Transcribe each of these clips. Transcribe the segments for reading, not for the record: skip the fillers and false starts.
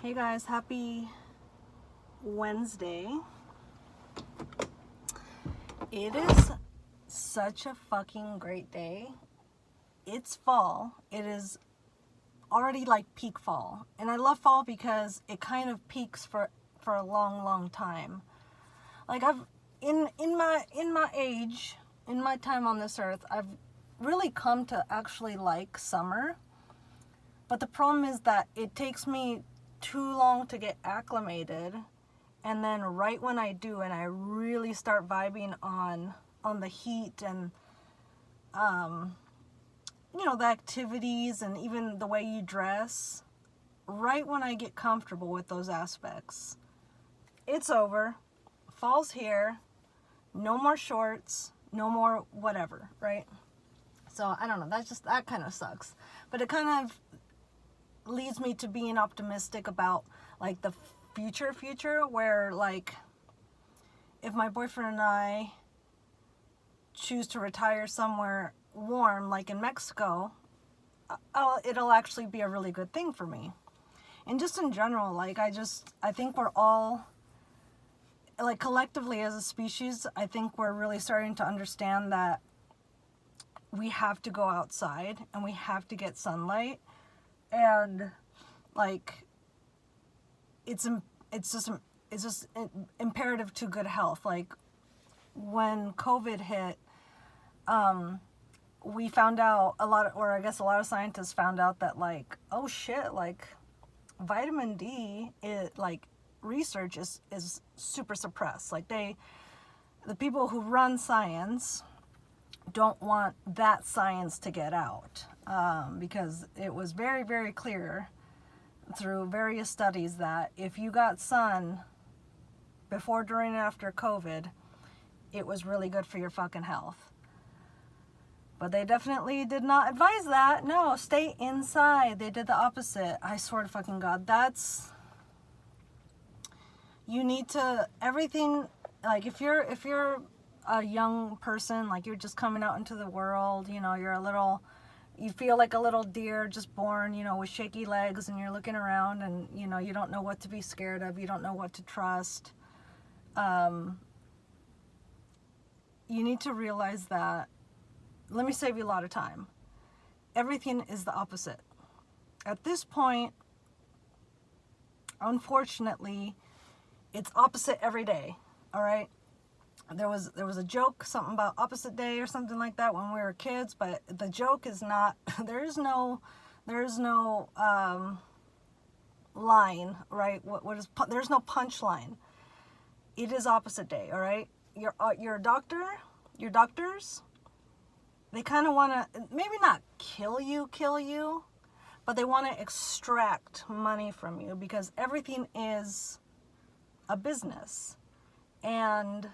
Hey guys, happy Wednesday. It is such a fucking great day. It's fall. It is already like peak fall. And I love fall because it kind of peaks for a long time. Like I've in my age, in my time on this earth, I've really come to actually like summer. But the problem is that it takes me too long to get acclimated, and then right when I do and I really start vibing on the heat and the activities and even the way you dress, right when I get comfortable with those aspects, it's over. Fall's here. No more shorts, no more whatever, right? So I don't know, that kind of sucks. But it kind of leads me to being optimistic about like the future where, like, if my boyfriend and I choose to retire somewhere warm like in Mexico, it'll actually be a really good thing for me. And just in general, like I think we're all, like, collectively as a species, I think we're really starting to understand that we have to go outside and we have to get sunlight. And like it's just imperative to good health. Like when COVID hit, we found out a lot of scientists found out that, like, oh shit, like vitamin D, like research is super suppressed. Like the people who run science don't want that science to get out, because it was very, very clear through various studies that if you got sun before, during, and after COVID, it was really good for your fucking health. But they definitely did not advise that. No, stay inside. They did the opposite. I swear to fucking God, you need to, everything, like if you're a young person, like you're just coming out into the world, you feel like a little deer just born, with shaky legs, and you're looking around and, you don't know what to be scared of, you don't know what to trust. You need to realize that, let me save you a lot of time. Everything is the opposite. At this point, unfortunately, it's opposite every day, all right? There was a joke, something about opposite day or something like that when we were kids, but the joke is not, there's no line, right? There's no punchline. It is opposite day, all right? Your doctors, they kind of want to, maybe not kill you, but they want to extract money from you, because everything is a business. And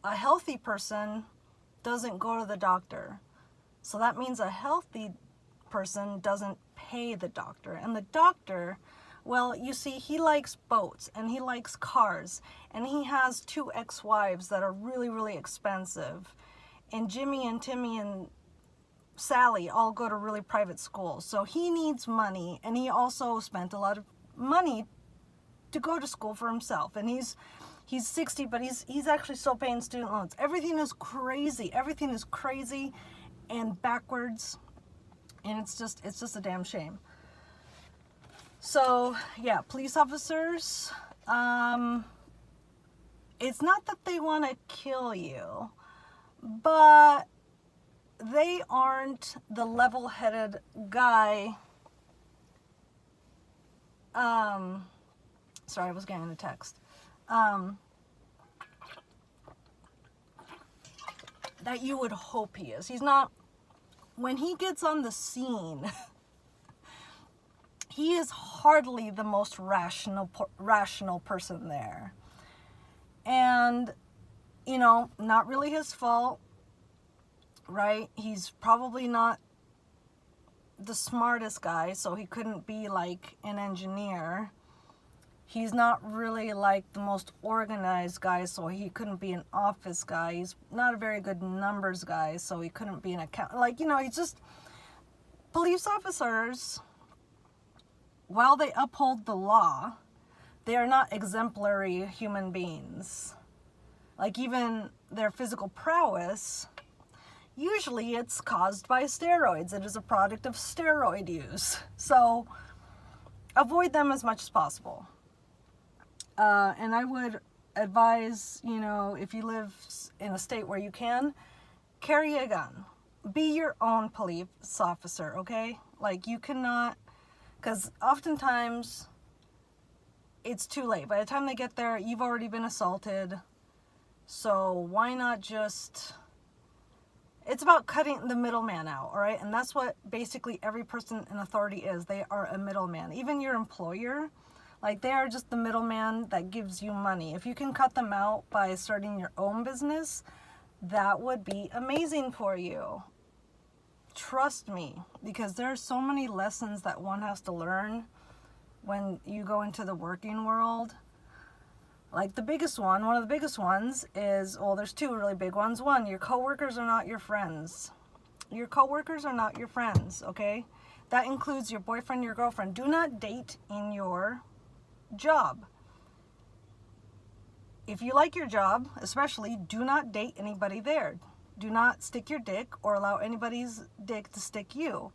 a healthy person doesn't go to the doctor. So that means a healthy person doesn't pay the doctor. And the doctor, well, you see, he likes boats and he likes cars, and he has 2 ex-wives that are really, really expensive. And Jimmy and Timmy and Sally all go to really private schools. So he needs money, and he also spent a lot of money to go to school for himself. And he's 60, but he's actually still paying student loans. Everything is crazy and backwards, and it's just a damn shame. So yeah, police officers, it's not that they want to kill you, but they aren't the level-headed guy. Sorry, I was getting a text. That you would hope he is. He's not. When he gets on the scene, he is hardly the most rational person there. And, not really his fault, right? He's probably not the smartest guy, so he couldn't be like an engineer. He's not really like the most organized guy, so he couldn't be an office guy. He's not a very good numbers guy, so he couldn't be an accountant. Like, he's just, police officers while they uphold the law, they are not exemplary human beings. Like even their physical prowess, usually it's caused by steroids. It is a product of steroid use. So avoid them as much as possible. And I would advise, you know, if you live in a state where you can, carry a gun. Be your own police officer, okay? Like you cannot, because oftentimes it's too late. By the time they get there, you've already been assaulted. So why not just, it's about cutting the middleman out, all right? And that's what basically every person in authority is. They are a middleman. Even your employer, like they are just the middleman that gives you money. If you can cut them out by starting your own business, that would be amazing for you. Trust me, because there are so many lessons that one has to learn when you go into the working world. Like the biggest one, one of the biggest ones is, well, there's two really big ones. One, your coworkers are not your friends. Your coworkers are not your friends, okay? That includes your boyfriend, your girlfriend. Do not date in your job. If you like your job, especially, do not date anybody there. Do not stick your dick or allow anybody's dick to stick you.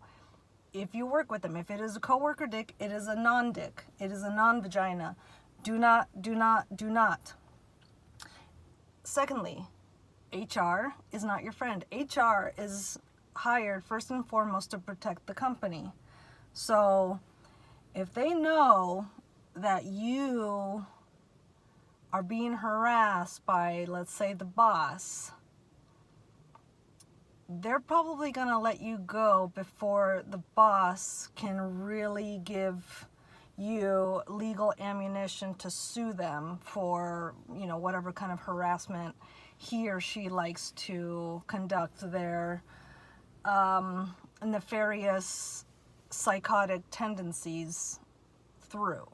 If you work with them, if it is a coworker dick, it is a non-dick. It is a non-vagina. Do not, do not, do not. Secondly, HR is not your friend. HR is hired first and foremost to protect the company. So if they know that you are being harassed by, let's say, the boss, they're probably going to let you go before the boss can really give you legal ammunition to sue them for, you know, whatever kind of harassment he or she likes to conduct their nefarious psychotic tendencies through.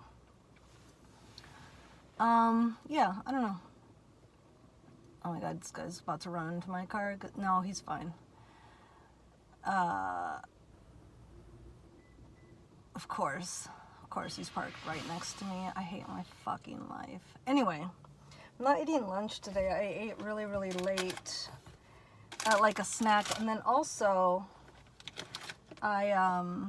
Yeah, I don't know. Oh my god, this guy's about to run into my car. No, he's fine. Of course, he's parked right next to me. I hate my fucking life. Anyway, I'm not eating lunch today. I ate really, really late, like a snack. And then also, I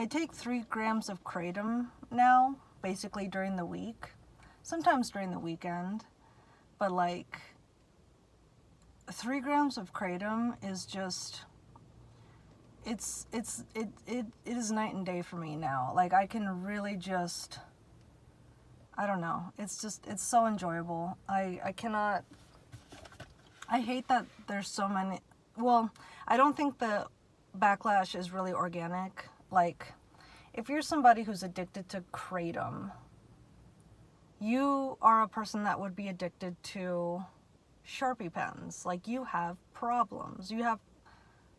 take 3 grams of kratom now, basically during the week. Sometimes during the weekend. But like, 3 grams of kratom is just, it is night and day for me now. Like I can really just, I don't know. It's just, it's so enjoyable. I hate that there's so many, well, I don't think the backlash is really organic. Like, if you're somebody who's addicted to kratom, you are a person that would be addicted to Sharpie pens. Like, you have problems. You have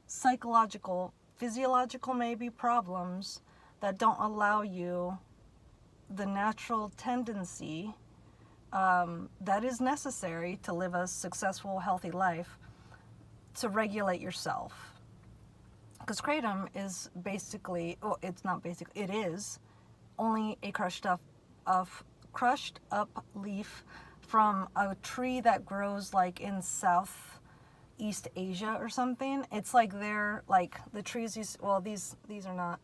psychological, physiological maybe problems that don't allow you the natural tendency that is necessary to live a successful, healthy life to regulate yourself. Because kratom is basically, well, it's not basic, it is only a crushed up leaf from a tree that grows like in Southeast Asia or something. It's like they're like the trees, well, these are not,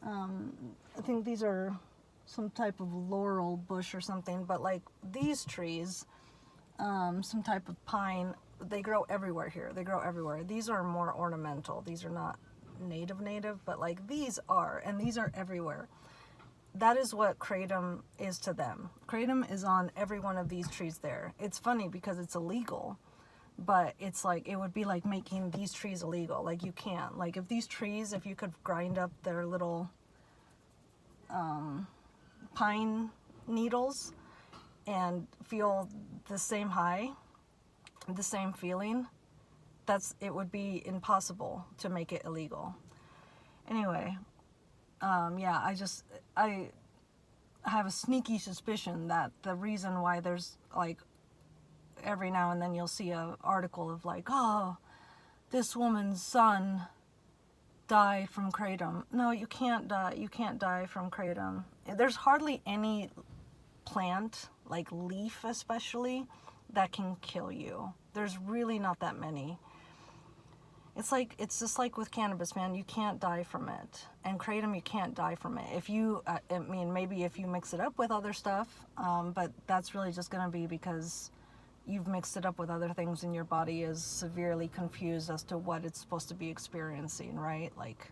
I think these are some type of laurel bush or something, but like these trees, some type of pine, they grow everywhere here. They grow everywhere. These are more ornamental. These are not native, but like these are, and these are everywhere. That is what kratom is to them. Kratom is on every one of these trees there. It's funny because it's illegal, but it's like, it would be like making these trees illegal. Like, you can't. Like, if these trees, if you could grind up their little pine needles and feel the same high, the same feeling, it would be impossible to make it illegal. Anyway, yeah, I have a sneaky suspicion that the reason why there's like, every now and then you'll see an article of like, oh, this woman's son die from kratom. No, you can't die. You can't die from kratom. There's hardly any plant, like leaf especially, that can kill you. There's really not that many. It's just like with cannabis, man. You can't die from it. And kratom, you can't die from it. If you, I mean, maybe if you mix it up with other stuff, but that's really just going to be because you've mixed it up with other things and your body is severely confused as to what it's supposed to be experiencing, right? Like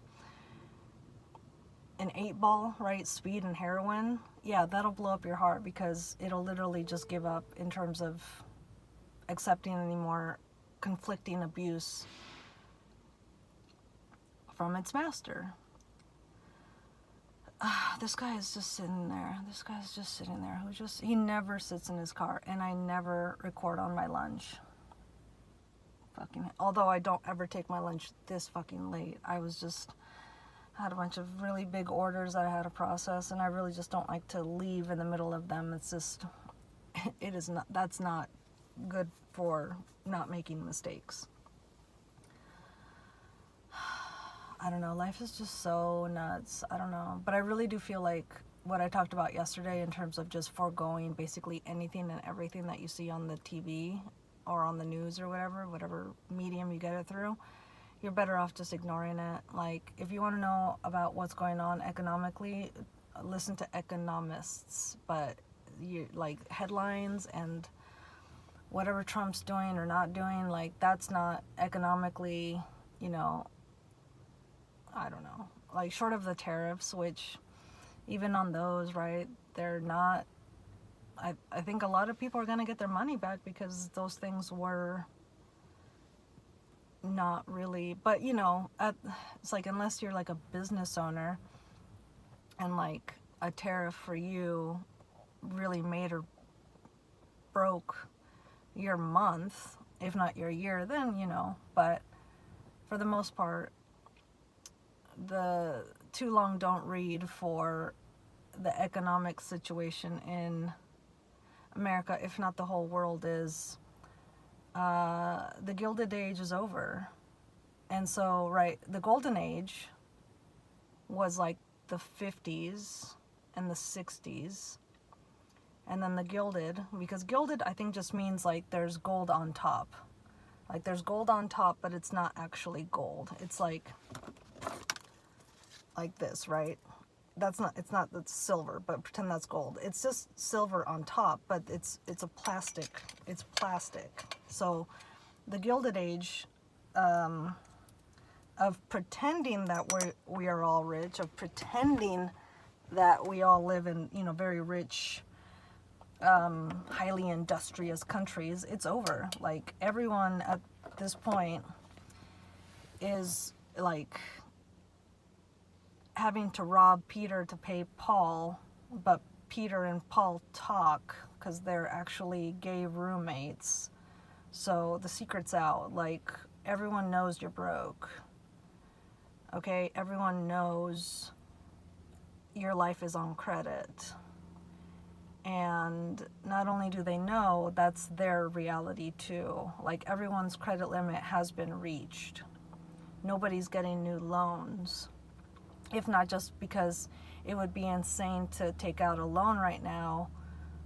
an 8-ball, right? Speed and heroin. Yeah, that'll blow up your heart because it'll literally just give up in terms of accepting any more conflicting abuse from its master. This guy is just sitting there. This guy's just sitting there he never sits in his car, and I never record on my lunch. Although I don't ever take my lunch this fucking late. I had a bunch of really big orders that I had to process, and I really just don't like to leave in the middle of them. It's just, that's not good for not making mistakes. I don't know, life is just so nuts. I don't know. But I really do feel like what I talked about yesterday in terms of just foregoing basically anything and everything that you see on the TV or on the news or whatever medium you get it through, you're better off just ignoring it. Like, if you want to know about what's going on economically, listen to economists. But like headlines and whatever Trump's doing or not doing, like, that's not economically, I don't know, like, short of the tariffs, which even on those, right, they're not, I think a lot of people are going to get their money back because those things were not really, but it's like, unless you're like a business owner and like a tariff for you really made or broke your month, if not your year, then, but for the most part, the too long don't read for the economic situation in America, if not the whole world, is the Gilded Age is over. And so, right, the Golden Age was like the 50s and the 60s. And then the Gilded, because Gilded I think just means like there's gold on top. Like there's gold on top, but it's not actually gold. It's like this, right? That's silver, but pretend that's gold. It's just silver on top, but it's plastic. So the Gilded Age of pretending that we are all rich, of pretending that we all live in, very rich, highly industrious countries, it's over. Like, everyone at this point is like having to rob Peter to pay Paul, but Peter and Paul talk because they're actually gay roommates. So the secret's out. Like, everyone knows you're broke. Okay? Everyone knows your life is on credit. And not only do they know, that's their reality too. Like, everyone's credit limit has been reached. Nobody's getting new loans. If not just because it would be insane to take out a loan right now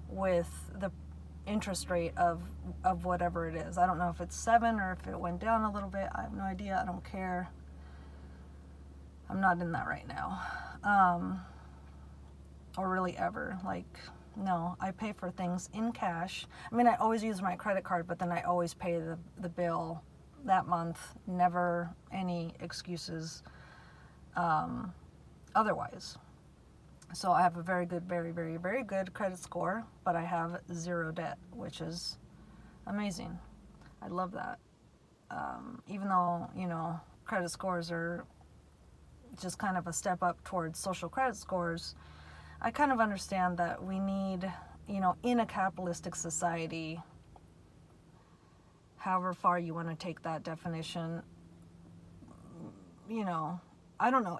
with the interest rate of whatever it is. I don't know if it's 7 or if it went down a little bit. I have no idea. I don't care. I'm not in that right now. Or really ever. Like, no, I pay for things in cash. I mean, I always use my credit card, but then I always pay the bill that month. Never any excuses otherwise. So I have a very good, very, very, very good credit score, but I have 0 debt, which is amazing. I love that. Even though, credit scores are just kind of a step up towards social credit scores, I kind of understand that we need, in a capitalistic society, however far you want to take that definition, I don't know.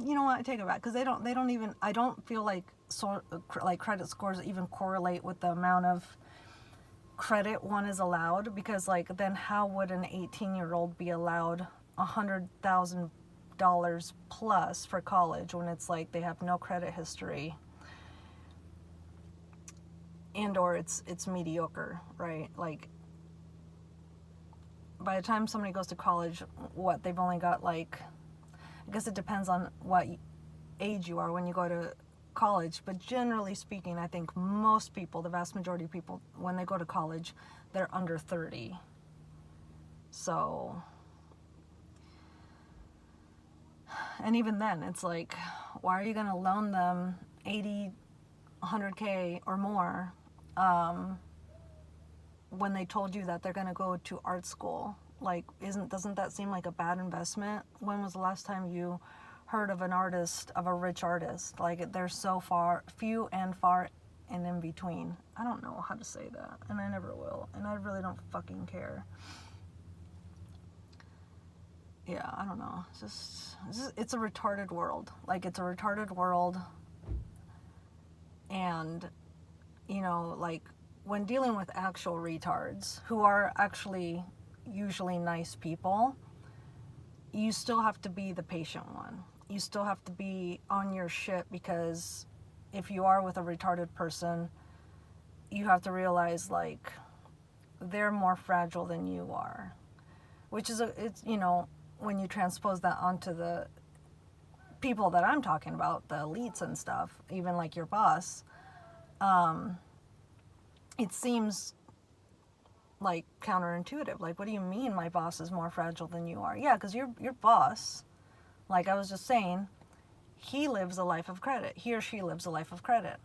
You know what? I take it back, because they don't even. I don't feel like credit scores even correlate with the amount of credit one is allowed, because then how would an 18-year-old be allowed $100,000 $1,500 plus for college when it's like they have no credit history and or it's mediocre, right? Like by the time somebody goes to college, what, they've only got like, I guess it depends on what age you are when you go to college, but generally speaking, I think most people, the vast majority of people, when they go to college, they're under 30. So, and even then, it's like, why are you going to loan them 80, 100K or more when they told you that they're going to go to art school? Like, doesn't that seem like a bad investment? When was the last time you heard of an artist, of a rich artist? Like, they're so few and far and in between. I don't know how to say that, and I never will, and I really don't fucking care. Yeah, I don't know. It's a retarded world. Like, it's a retarded world. And, you know, like, when dealing with actual retards, who are actually usually nice people, you still have to be the patient one. You still have to be on your shit, because if you are with a retarded person, you have to realize, like, they're more fragile than you are. Which is, it's, you know, when you transpose that onto the people that I'm talking about, the elites and stuff, even like your boss, it seems like counterintuitive. Like, what do you mean my boss is more fragile than you are? Yeah, because your boss, like I was just saying, he lives a life of credit. He or she lives a life of credit.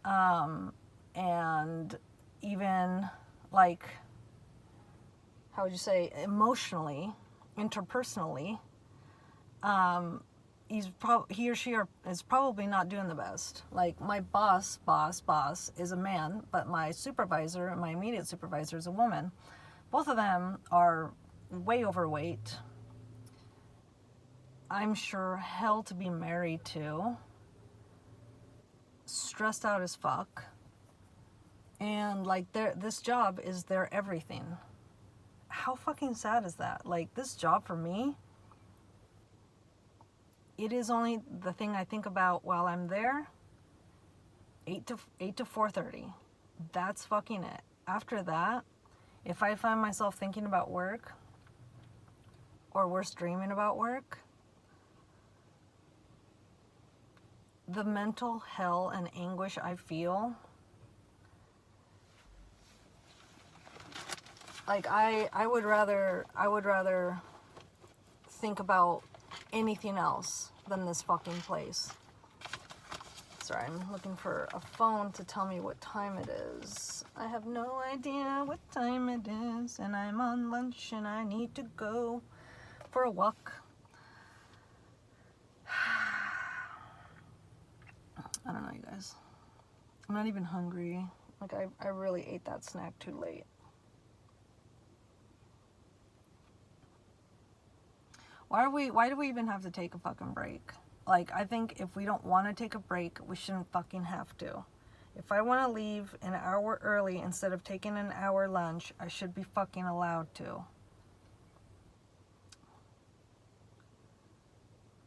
And even, like, how would you say, emotionally, interpersonally, he or she is probably not doing the best. Like, my boss is a man, but my supervisor and my immediate supervisor is a woman. Both of them are way overweight. I'm sure hell to be married to. Stressed out as fuck. And, like, this job is their everything. How fucking sad is that? Like, this job for me, it is only the thing I think about while I'm there. 8 to 4:30. That's fucking it. After that, if I find myself thinking about work, or worse, dreaming about work, the mental hell and anguish I feel, like, I would rather think about anything else than this fucking place. Sorry, I'm looking for a phone to tell me what time it is. I have no idea what time it is, and I'm on lunch and I need to go for a walk. I don't know, you guys. I'm not even hungry. Like, I really ate that snack too late. Why do we even have to take a fucking break? Like, I think if we don't want to take a break, we shouldn't fucking have to. If I want to leave an hour early instead of taking an hour lunch, I should be fucking allowed to.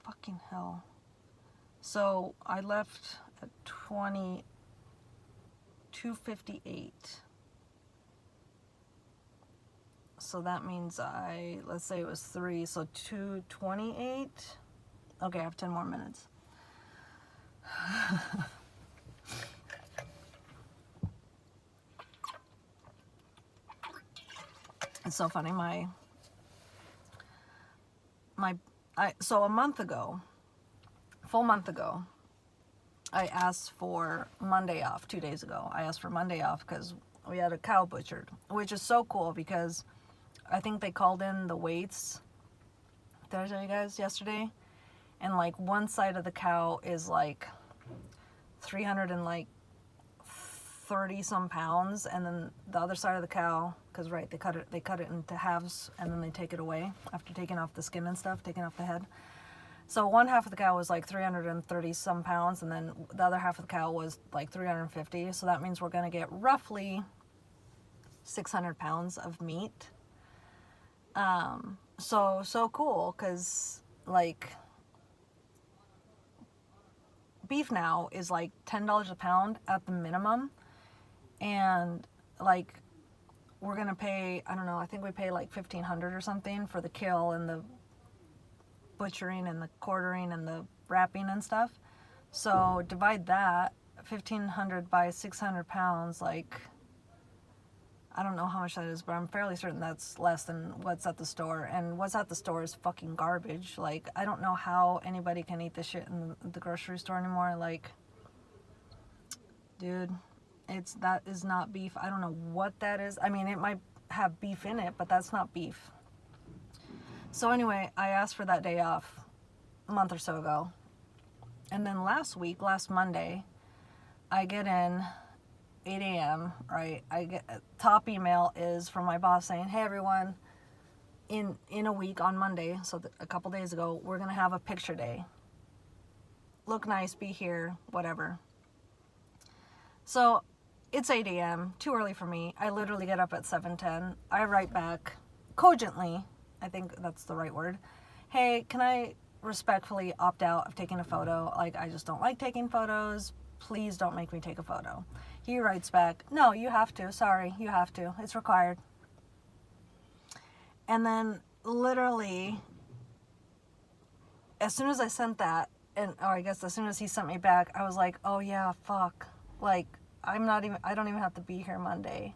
Fucking hell. So, I left at 2:58. So that means let's say it was 3, so 2:28. Okay, I have 10 more minutes. It's so funny. So a month ago, full month ago, I asked for Monday off. 2 days ago, I asked for Monday off because we had a cow butchered, which is so cool because I think they called in the weights. Did I tell you guys yesterday? And, like, one side of the cow is like 330 some pounds, and then the other side of the cow, because right, they cut it into halves, and then they take it away after taking off the skin and stuff, taking off the head. So one half of the cow was like 330 some pounds, and then the other half of the cow was like 350. So that means we're gonna get roughly 600 pounds of meat. So cool, because like, beef now is like $10 a pound at the minimum. And like, we're gonna pay, I don't know, I think we pay like $1,500 or something for the kill and the butchering and the quartering and the wrapping and stuff. So divide that, 1,500 by 600 pounds, like, I don't know how much that is, but I'm fairly certain that's less than what's at the store. And what's at the store is fucking garbage. Like, I don't know how anybody can eat this shit in the grocery store anymore. Like, dude, that is not beef. I don't know what that is. I mean, it might have beef in it, but that's not beef. So anyway, I asked for that day off a month or so ago. And then last Monday, I get in 8 a.m., right? I get top email is from my boss saying, hey everyone, in a week on Monday, so a couple days ago, we're gonna have a picture day. Look nice, be here, whatever. So it's 8 a.m., too early for me. I literally get up at 7:10. I write back cogently, I think that's the right word. Hey, can I respectfully opt out of taking a photo? Like, I just don't like taking photos. Please don't make me take a photo. He writes back, no, you have to. Sorry, you have to. It's required. And then literally, as soon as I sent that, or I guess as soon as he sent me back, I was like, oh yeah, fuck. Like, I don't even have to be here Monday.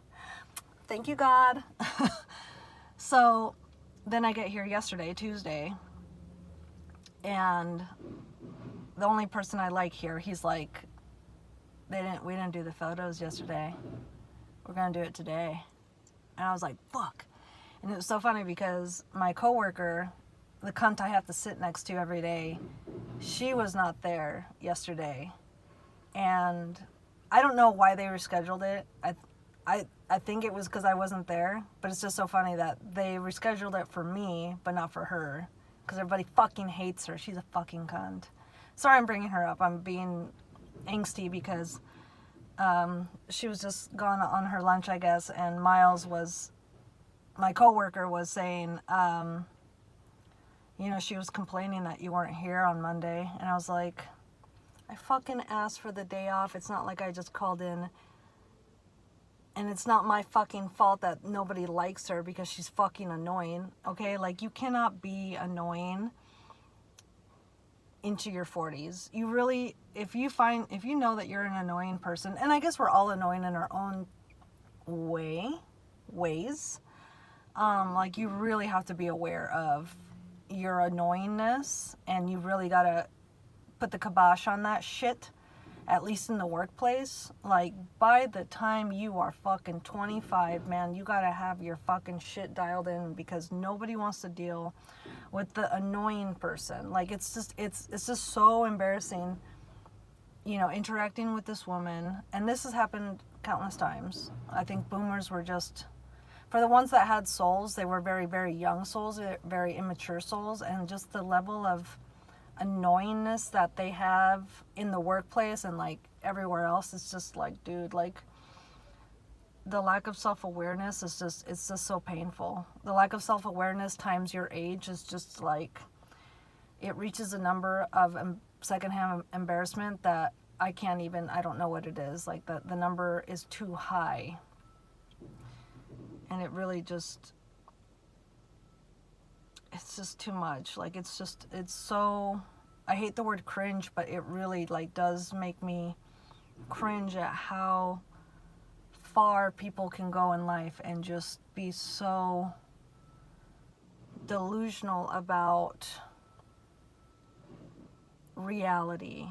Thank you, God. So then I get here yesterday, Tuesday, and the only person I like here, he's like, we didn't do the photos yesterday. We're gonna do it today. And I was like, fuck. And it was so funny because my coworker, the cunt I have to sit next to every day, she was not there yesterday. And I don't know why they rescheduled it. I think it was because I wasn't there, but it's just so funny that they rescheduled it for me, but not for her, because everybody fucking hates her. She's a fucking cunt. Sorry I'm bringing her up. I'm being angsty because she was just gone on her lunch, I guess, and my coworker was saying, she was complaining that you weren't here on Monday, and I was like, I fucking asked for the day off. It's not like I just called in, and it's not my fucking fault that nobody likes her because she's fucking annoying, okay? Like, you cannot be annoying into your 40s. You really, if you know that you're an annoying person, and I guess we're all annoying in our own ways, like, you really have to be aware of your annoyingness, and you really gotta put the kibosh on that shit, at least in the workplace. Like, by the time you are fucking 25, man, you gotta have your fucking shit dialed in, because nobody wants to deal with the annoying person. Like, it's just so embarrassing, interacting with this woman. And this has happened countless times. I think boomers were just, for the ones that had souls, they were very, very young souls, very immature souls, and just the level of annoyingness that they have in the workplace and like everywhere else, it's just like, dude, like, the lack of self-awareness is just, it's just so painful. The lack of self-awareness times your age is just like, it reaches a number of secondhand embarrassment that I don't know what it is. Like, the number is too high. And it really just, it's just too much. Like, it's so, I hate the word cringe, but it really, like, does make me cringe at how far people can go in life and just be so delusional about reality.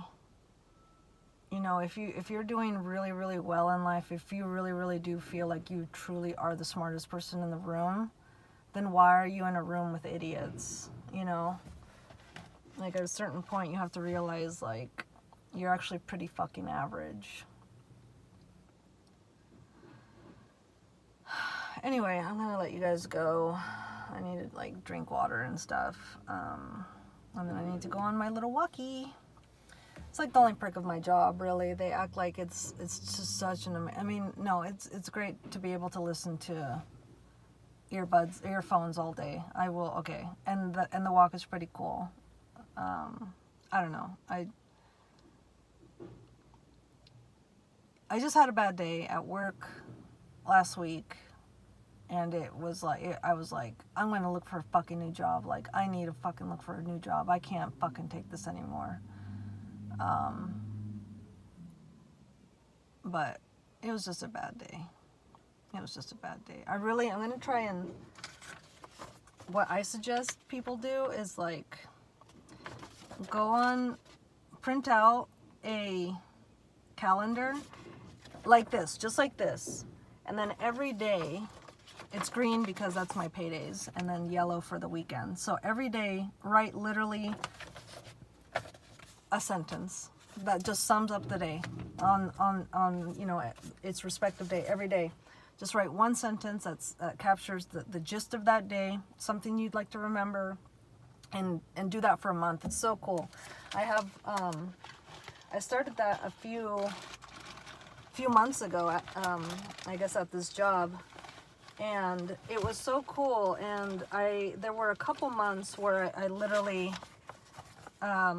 If you're doing really, really well in life, if you really, really do feel like you truly are the smartest person in the room, then why are you in a room with idiots? Like, at a certain point, you have to realize, like, you're actually pretty fucking average. Anyway, I'm gonna let you guys go. I need to, like, drink water and stuff. And then I need to go on my little walkie. It's like the only perk of my job, really. They act like it's just such no, it's great to be able to listen to earphones all day. I will, okay. And the walk is pretty cool. I don't know. I just had a bad day at work last week, and it was like, I was like, I'm going to look for a fucking new job. Like, I need to fucking look for a new job. I can't fucking take this anymore. But it was just a bad day. It was just a bad day. I'm going to try and, what I suggest people do is like, go on, print out a calendar like this, just like this. And then every day, it's green because that's my paydays, and then yellow for the weekend. So every day, write literally a sentence that just sums up the day on you know, its respective day. Every day, just write one sentence that captures the gist of that day, something you'd like to remember, and do that for a month. It's so cool. I have I started that a few months ago at, I guess at this job, and it was so cool. And there were a couple months where I literally I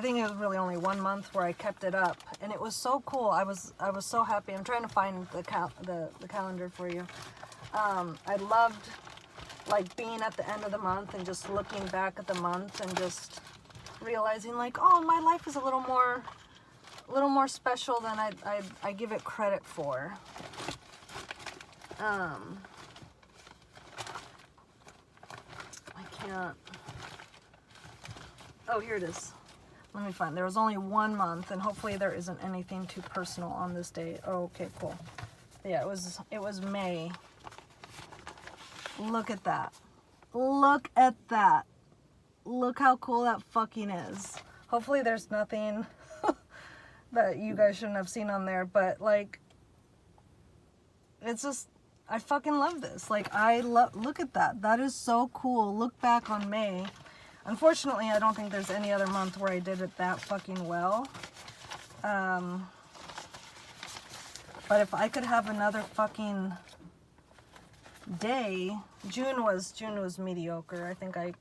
think it was really only 1 month where I kept it up, and it was so cool. I was so happy. I'm trying to find the calendar for you. I loved like being at the end of the month and just looking back at the month and just realizing like, oh, my life is a little more special than I give it credit for. I can't. Oh, here it is. Let me find. There was only 1 month, and hopefully there isn't anything too personal on this day. Oh, okay, cool. Yeah, it was May. Look at that. Look at that. Look how cool that fucking is. Hopefully there's nothing that you guys shouldn't have seen on there, but like, it's just, I fucking love this. Like, look at that. That is so cool. Look back on May. Unfortunately, I don't think there's any other month where I did it that fucking well. But if I could have another fucking day, June was mediocre. I think I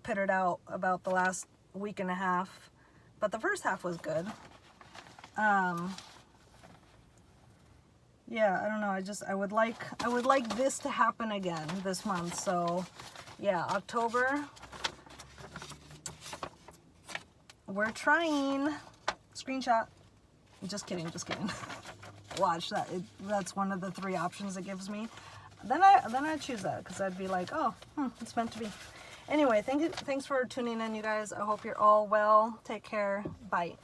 pittered out about the last week and a half, but the first half was good. Yeah, I don't know. I would like this to happen again this month. So, yeah, October. We're trying. Screenshot. Just kidding. Watch that. That's one of the 3 options it gives me. Then I choose that because I'd be like, oh, it's meant to be. Anyway, thanks for tuning in, you guys. I hope you're all well. Take care. Bye.